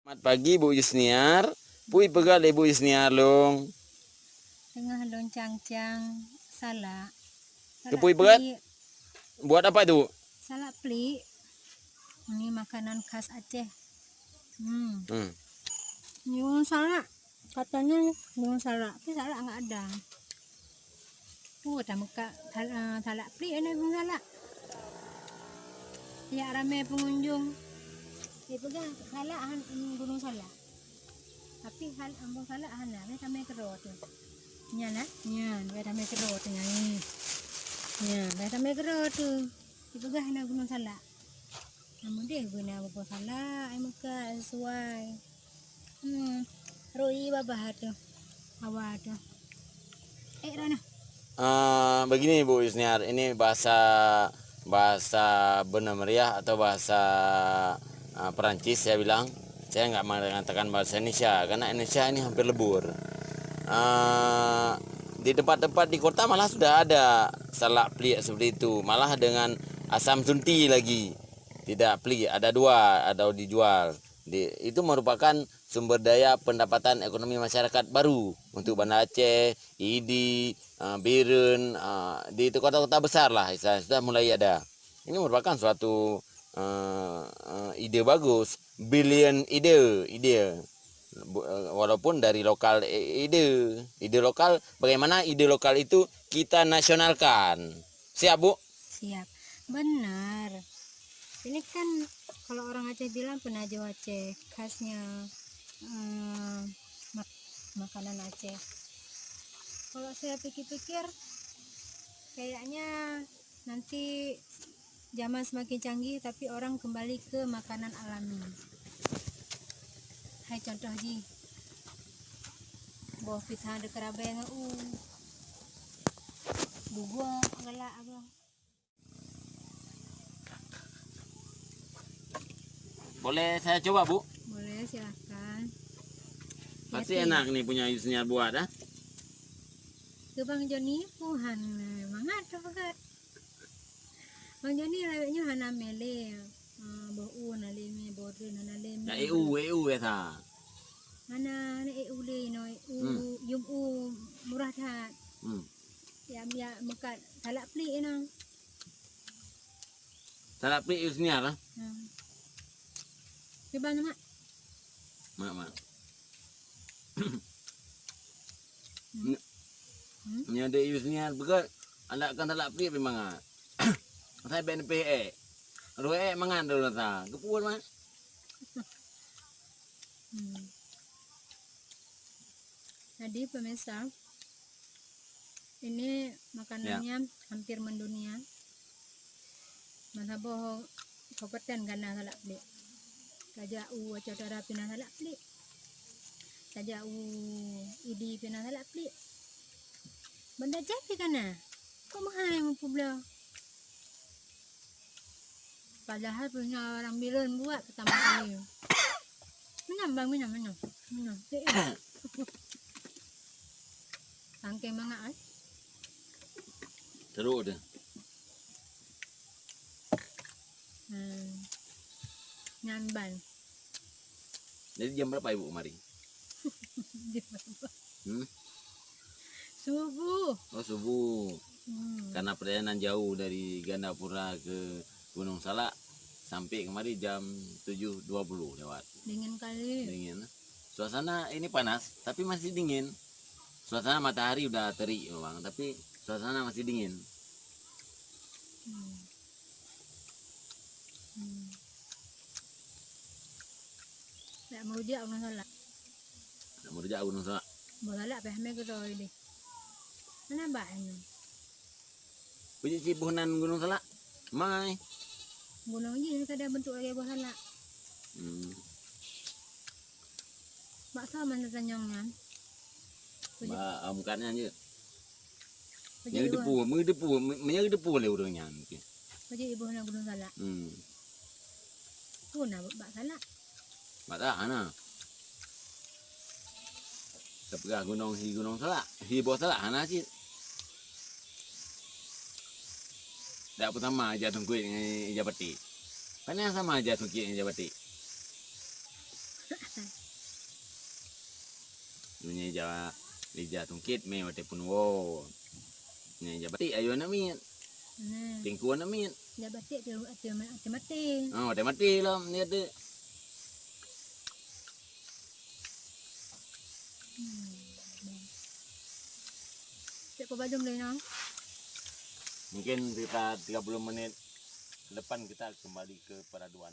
Selamat pagi Bu Yusniar. Pui pegal Ibu Yusniar long. Tengah loncang-cang salak. Kepui berat? Peli. Buat apa itu? Salak peli. Ini makanan khas Aceh. Hmm. Nyung salak. Katanya nyung salak. Tapi salak nggak ada. Tuh, ada muka salak peli ini nyung salak. Ya ramai pengunjung. Dia pegang salak gunung salak. Tapi hal ambung salak hana, ni kami kerot tu. Nya lah, nya, dia kami kerot tu nyanyi. Nya, dia kami kerot tu. Dia pegang hana gunung salak. Namun dia guna gunung salak, ai muka sesuai. Roi babah tu. Awak tu. Rana. Begini Bu Yusniar, ini bahasa Benar Meriah atau bahasa Perancis saya bilang. Saya nggak mengatakan bahasa Indonesia karena Indonesia ini hampir lebur. Di tempat-tempat di kota malah sudah ada salak pelik seperti itu, malah dengan asam sunti lagi. Tidak pelik, ada dua, ada dijual. Itu merupakan sumber daya pendapatan ekonomi masyarakat baru untuk Banda Aceh, Idi, Biren, di kota-kota besar lah sudah mulai ada. Ini merupakan suatu ide bagus, billion ide. Walaupun dari lokal ide lokal, bagaimana ide lokal itu kita nasionalkan. Siap Bu? Siap. Benar. Ini kan kalau orang Aceh bilang penaju Aceh, khasnya makanan Aceh. Kalau saya pikir-pikir, kayaknya nanti zaman semakin canggih, tapi orang kembali ke makanan alami. Hai contoh ji, bawa pisang ada kerabai nga bugua galak abang. Boleh saya coba Bu? Boleh, silahkan. Pasti enak nih punya Yusniar buat ah. Ke Bang Joni puhan mangat bagat. Bang Joni laweknya hana mele. Bau na leme border na leme. Ya EU ya ta. Hana EU le no yum murah tat. Ya mekat salak peli enang. Salak pelik Yusniar lah. Coba nama. Mak. Ni ada Yusniar begat. Anda kan salak pelik memang. Saya BNPE. Roe mangan dulu ta. Kepuan mah. Jadi pemirsa, ini makanannya hampir mendunia. Masa bohong kompeten karena salak pelik. Saja acara pinang salak pelik. Saja idi pinang salak pelik. Benda jadi kana. Kok mahal yang pula? Padahal punya orang Biren buat pertama kali. Minum. Sangking manga ay. Teruk dah. Nyamban. Jadi jam berapa Ibu kemari? Subuh. Oh subuh. Karena perjalanan jauh dari Gandapura ke Gunung Salak sampai kemari jam 7.20 lewat. Dingin kali. Dingin. Suasana ini panas tapi masih dingin. Suasana matahari udah terik memang, tapi suasana masih dingin. Tak mau dia Gunung Salak. Nak mau rejak Gunung Salak. Boleh apa yang kita ini? Mana banyak? Punya cipunan Gunung Salak. Mai. Gunung ini ada bentuk lagi buah salak. Bakso mana tanyongnya? Mukanya aja. Menjadi depu le urangnya. Pajak ibu nak Gunung Salak. Tu nak bak salak. Mata ana. Kepegah gunung Salak. Hi bawah Salak ana sih. Dak pertama aja tunggu dengan Jabati. Kan yang sama aja tunggu dengan Jabati. Nunya Jawa lija tungkit me wate pun wo. Nya jabati ayo namin. Nah, Tingkuan namin. dah batik tu mati. Oh, wate mati lah ni ada. Cek kau baju beli nang. Mungkin kita 30 menit depan kita kembali ke peraduan.